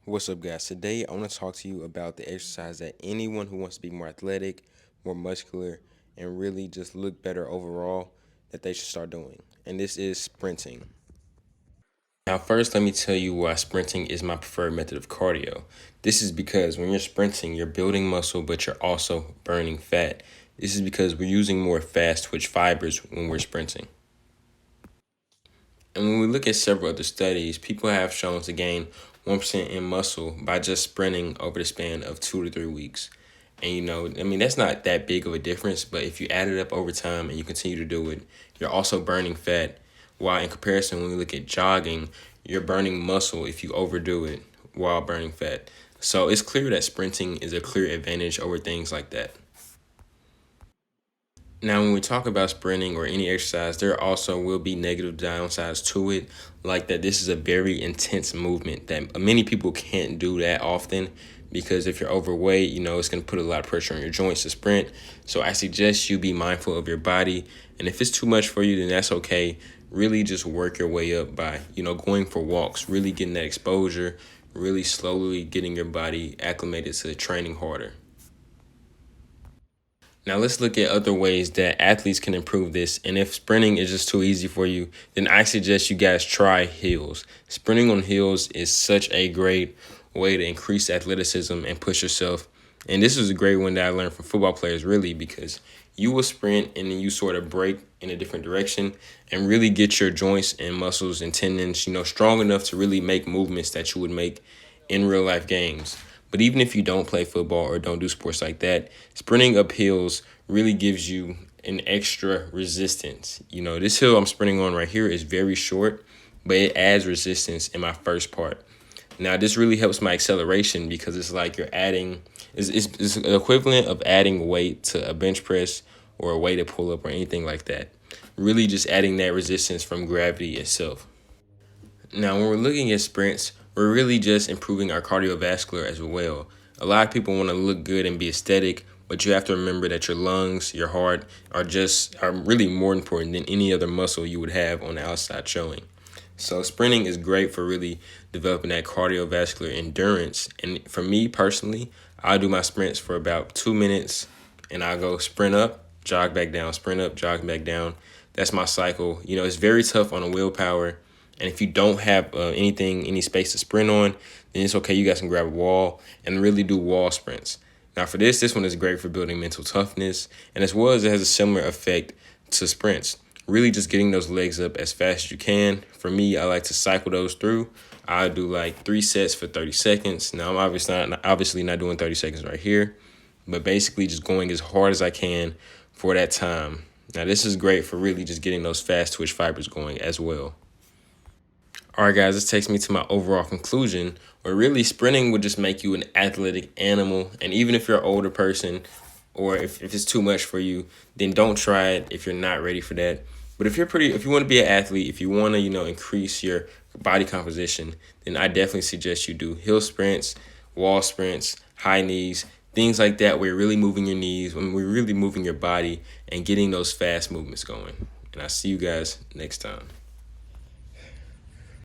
What's up, guys? Today I want to talk to you about the exercise that anyone who wants to be more athletic, more muscular, and really just look better overall that they should start doing. And this is sprinting. Now, first, let me tell you why sprinting is my preferred method of cardio. This is because when you're sprinting, you're building muscle, but you're also burning fat. This is because we're using more fast twitch fibers when we're sprinting. And when we look at several other studies, people have shown to gain 1% in muscle by just sprinting over the span of 2 to 3 weeks. And that's not that big of a difference, but if you add it up over time and you continue to do it, you're also burning fat. While in comparison, when we look at jogging, you're burning muscle if you overdo it while burning fat. So it's clear that sprinting is a clear advantage over things like that. Now, when we talk about sprinting or any exercise, there also will be negative downsides to it, like that this is a very intense movement that many people can't do that often because if you're overweight, it's going to put a lot of pressure on your joints to sprint. So I suggest you be mindful of your body. And if it's too much for you, then that's okay. Really just work your way up by, going for walks, really getting that exposure, really slowly getting your body acclimated to training harder. Now let's look at other ways that athletes can improve this. And if sprinting is just too easy for you, then I suggest you guys try hills. Sprinting on hills is such a great way to increase athleticism and push yourself. And this is a great one that I learned from football players, really, because you will sprint and then you sort of break in a different direction and really get your joints and muscles and tendons, strong enough to really make movements that you would make in real life games. But even if you don't play football or don't do sports like that, sprinting up hills really gives you an extra resistance. This hill I'm sprinting on right here is very short, but it adds resistance in my first part. Now, this really helps my acceleration because it's like you're adding, it's the equivalent of adding weight to a bench press or a weighted pull up or anything like that. Really just adding that resistance from gravity itself. Now, when we're looking at sprints, we're really just improving our cardiovascular as well. A lot of people want to look good and be aesthetic, but you have to remember that your lungs, your heart are really more important than any other muscle you would have on the outside showing. So sprinting is great for really developing that cardiovascular endurance. And for me personally, I'll do my sprints for about 2 minutes and I'll go sprint up, jog back down, sprint up, jog back down. That's my cycle. It's very tough on the willpower. And if you don't have any space to sprint on, then it's okay. You guys can grab a wall and really do wall sprints. Now for this one is great for building mental toughness. And as well as it has a similar effect to sprints. Really just getting those legs up as fast as you can. For me, I like to cycle those through. I do like 3 sets for 30 seconds. Now I'm obviously not doing 30 seconds right here, but basically just going as hard as I can for that time. Now this is great for really just getting those fast twitch fibers going as well. All right, guys, this takes me to my overall conclusion, where really sprinting would just make you an athletic animal. And even if you're an older person or if it's too much for you, then don't try it if you're not ready for that. But if you want to be an athlete, if you want to, increase your body composition, then I definitely suggest you do hill sprints, wall sprints, high knees, things like that where you're really moving your knees, when we're really moving your body and getting those fast movements going. And I'll see you guys next time.